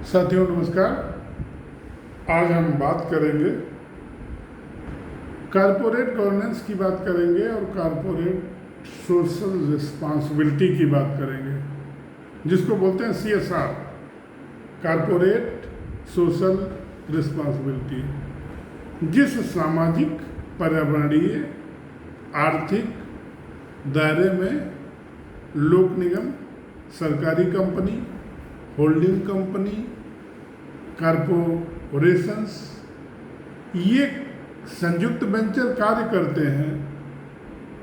साथियों नमस्कार। आज हम बात करेंगे कारपोरेट गवर्नेंस की बात करेंगे और कारपोरेट सोशल रिस्पांसिबिलिटी की बात करेंगे, जिसको बोलते हैं CSR, कारपोरेट सोशल रिस्पांसिबिलिटी। जिस सामाजिक, पर्यावरणीय, आर्थिक दायरे में लोक निगम, सरकारी कंपनी, होल्डिंग कंपनी, कारपोरेशंस ये संयुक्त वेंचर कार्य करते हैं,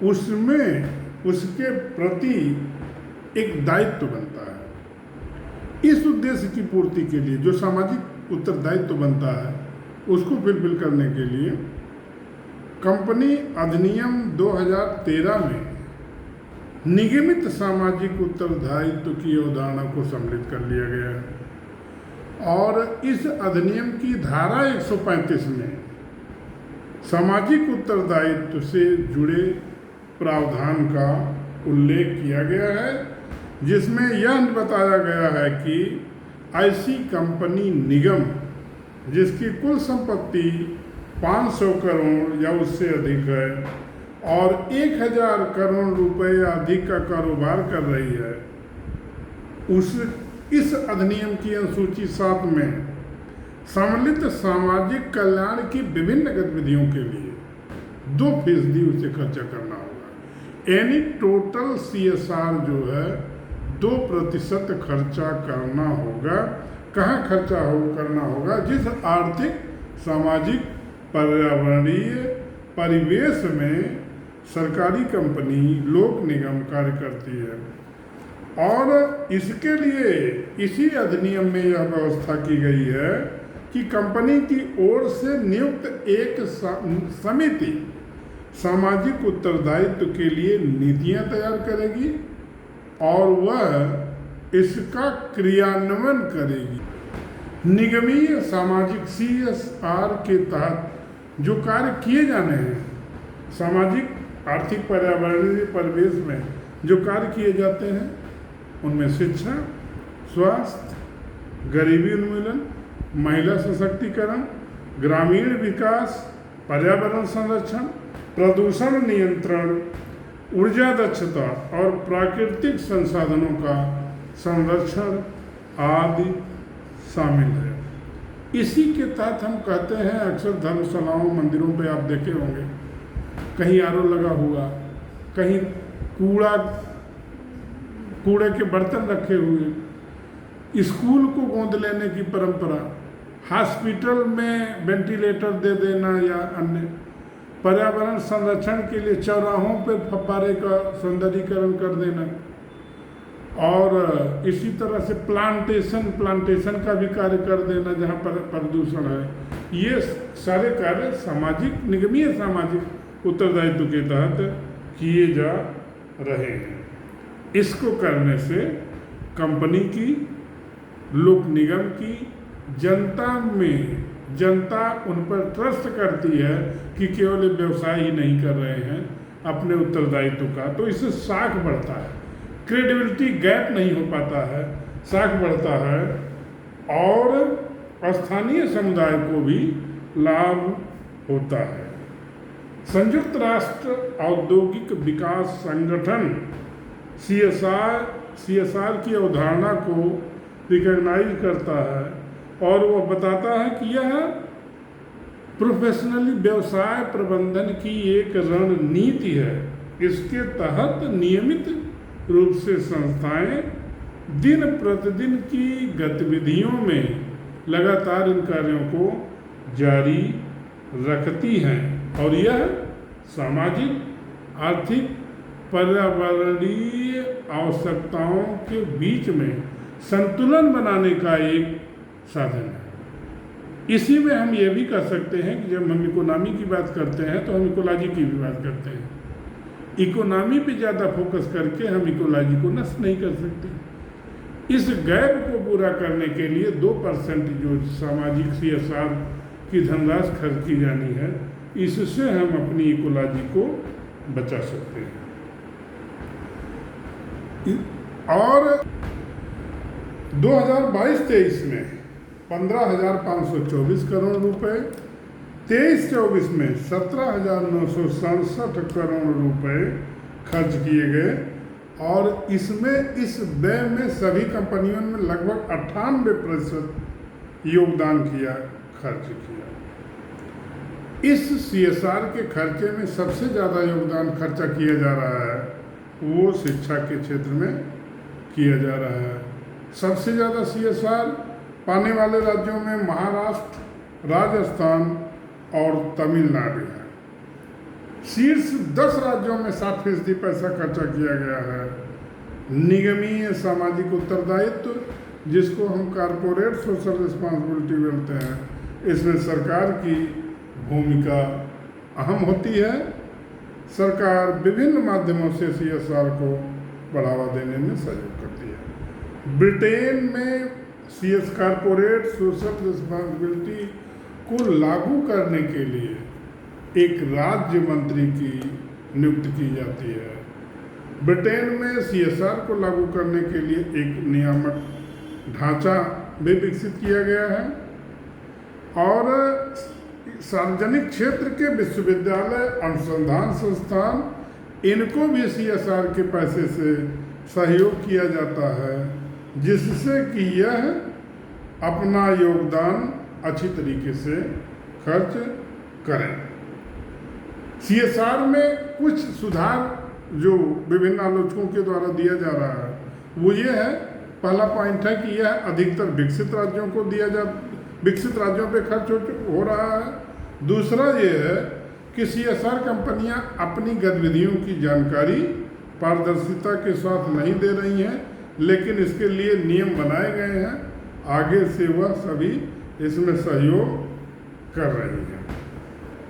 उसमें उसके प्रति एक दायित्व बनता है। इस उद्देश्य की पूर्ति के लिए जो सामाजिक उत्तरदायित्व बनता है, उसको फुलफिल करने के लिए कंपनी अधिनियम 2013 में निगमित सामाजिक उत्तरदायित्व की अवधारणा को सम्मिलित कर लिया गया है और इस अधिनियम की धारा 135 में सामाजिक उत्तरदायित्व से जुड़े प्रावधान का उल्लेख किया गया है, जिसमें यह बताया गया है कि ऐसी कंपनी निगम जिसकी कुल संपत्ति 500 करोड़ या उससे अधिक है और 1000 करोड़ रुपए या अधिक का कारोबार कर रही है, इस अधिनियम की अनुसूची 7 में सम्मिलित सामाजिक कल्याण की विभिन्न गतिविधियों के लिए 2% उसे खर्चा करना होगा। यानी टोटल CSR जो है 2% खर्चा करना होगा। कहाँ खर्चा करना होगा? जिस आर्थिक, सामाजिक, पर्यावरणीय परिवेश में सरकारी कंपनी, लोक निगम कार्य करती है। और इसके लिए इसी अधिनियम में यह व्यवस्था की गई है कि कंपनी की ओर से नियुक्त एक समिति सामाजिक उत्तरदायित्व के लिए नीतियां तैयार करेगी और वह इसका क्रियान्वयन करेगी। निगमीय सामाजिक CSR के तहत जो कार्य किए जाने हैं, सामाजिक, आर्थिक, पर्यावरणीय परिवेश में जो कार्य किए जाते हैं, उनमें शिक्षा, स्वास्थ्य, गरीबी उन्मूलन, महिला सशक्तिकरण, ग्रामीण विकास, पर्यावरण संरक्षण, प्रदूषण नियंत्रण, ऊर्जा दक्षता और प्राकृतिक संसाधनों का संरक्षण आदि शामिल है। इसी के तहत हम कहते हैं, अक्सर धर्मशालाओं, मंदिरों पे आप देखे होंगे, कहीं RO लगा हुआ, कहीं कूड़े के बर्तन रखे हुए, स्कूल को गोद लेने की परंपरा, हॉस्पिटल में वेंटिलेटर दे देना या अन्य, पर्यावरण संरक्षण के लिए चौराहों पर फव्वारे का सौंदर्यीकरण कर देना और इसी तरह से प्लांटेशन का भी कार्य कर देना जहाँ पर प्रदूषण है। ये सारे कार्य सामाजिक, निगमीय सामाजिक उत्तरदायित्व के तहत किए जा रहे हैं। इसको करने से कंपनी की, लोक निगम की, जनता उन पर ट्रस्ट करती है कि केवल व्यवसाय ही नहीं कर रहे हैं अपने उत्तरदायित्व का, तो इससे साख बढ़ता है, क्रेडिबिलिटी गैप नहीं हो पाता है, साख बढ़ता है और स्थानीय समुदाय को भी लाभ होता है। संयुक्त राष्ट्र औद्योगिक विकास संगठन CSR की अवधारणा को रिकॉग्नाइज करता है और वह बताता है कि यह प्रोफेशनली व्यवसाय प्रबंधन की एक रणनीति है। इसके तहत नियमित रूप से संस्थाएं दिन प्रतिदिन की गतिविधियों में लगातार इन कार्यों को जारी रखती हैं और यह सामाजिक, आर्थिक, पर्यावरणीय आवश्यकताओं के बीच में संतुलन बनाने का एक साधन है। इसी में हम ये भी कर सकते हैं कि जब हम इकोनॉमी की बात करते हैं तो हम इकोलॉजी की भी बात करते हैं। इकोनॉमी पे ज़्यादा फोकस करके हम इकोलॉजी को नष्ट नहीं कर सकते। इस गैप को पूरा करने के लिए 2% जो सामाजिक CSR की धनराशि खर्च की जानी है, इससे हम अपनी इकोलॉजी को बचा सकते हैं। और 2022-23 में 15,524 करोड़ रुपए, 23-24 में 17,967 करोड़ रुपए खर्च किए गए और इसमें इस व्यय में सभी कंपनियों ने लगभग 98% योगदान किया, खर्च किया। इस CSR के खर्चे में सबसे ज़्यादा योगदान खर्चा किया जा रहा है वो शिक्षा के क्षेत्र में किया जा रहा है। सबसे ज़्यादा CSR पाने वाले राज्यों में महाराष्ट्र, राजस्थान और तमिलनाडु है। शीर्ष 10 राज्यों में 60% पैसा खर्चा किया गया है। निगमीय सामाजिक उत्तरदायित्व, जिसको हम कॉरपोरेट सोशल रिस्पॉन्सिबिलिटी बोलते हैं, इसमें सरकार की भूमिका अहम होती है। सरकार विभिन्न माध्यमों से CSR को बढ़ावा देने में सहयोग करती है। ब्रिटेन में कॉरपोरेट सोशल रिस्पॉन्सिबिलिटी को लागू करने के लिए एक राज्य मंत्री की नियुक्ति की जाती है। ब्रिटेन में CSR को लागू करने के लिए एक नियामक ढांचा भी विकसित किया गया है और सार्वजनिक क्षेत्र के विश्वविद्यालय, अनुसंधान संस्थान, इनको भी CSR के पैसे से सहयोग किया जाता है, जिससे कि यह अपना योगदान अच्छी तरीके से खर्च करें। CSR में कुछ सुधार जो विभिन्न आलोचकों के द्वारा दिया जा रहा है वो ये है, पहला पॉइंट है कि यह अधिकतर विकसित राज्यों को विकसित राज्यों पे खर्च हो रहा है। दूसरा ये है कि CSR कंपनियां अपनी गतिविधियों की जानकारी पारदर्शिता के साथ नहीं दे रही हैं, लेकिन इसके लिए नियम बनाए गए हैं, आगे से वह सभी इसमें सहयोग कर रही हैं।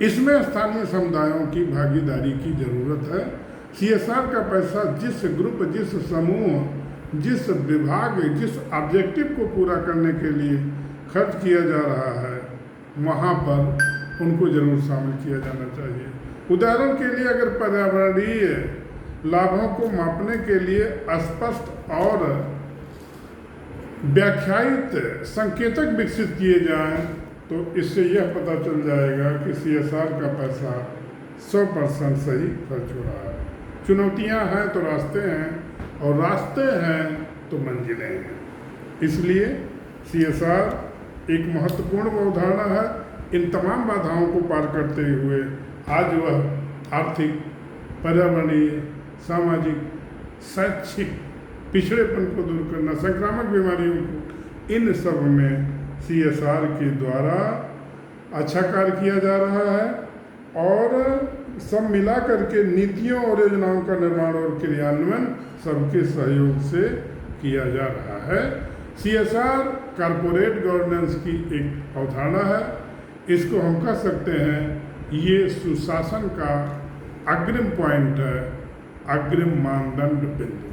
इसमें स्थानीय समुदायों की भागीदारी की जरूरत है। CSR का पैसा जिस ग्रुप, जिस समूह, जिस विभाग, जिस ऑब्जेक्टिव को पूरा करने के लिए खर्च किया जा रहा है, वहाँ पर उनको जरूर शामिल किया जाना चाहिए। उदाहरण के लिए अगर पर्यावरणीय लाभों को मापने के लिए स्पष्ट और व्याख्यायित संकेतक विकसित किए जाएं, तो इससे यह पता चल जाएगा कि CSR का पैसा 100% सही खर्च हो रहा है। चुनौतियां हैं तो रास्ते हैं, और रास्ते हैं तो मंजिलें हैं। इसलिए CSR एक महत्वपूर्ण अवधारणा है। इन तमाम बाधाओं को पार करते हुए आज वह आर्थिक, पर्यावरणीय, सामाजिक, शैक्षिक पिछड़ेपन को दूर करना, संक्रामक बीमारियों को, इन सब में CSR के द्वारा अच्छा कार्य किया जा रहा है और सब मिला करके नीतियों और योजनाओं का निर्माण और क्रियान्वयन सबके सहयोग से किया जा रहा है। CSR कॉरपोरेट गवर्नेंस की एक अवधारणा है। इसको हम कह सकते हैं ये सुशासन का अग्रिम पॉइंट है, अग्रिम मानदंड बिंदु।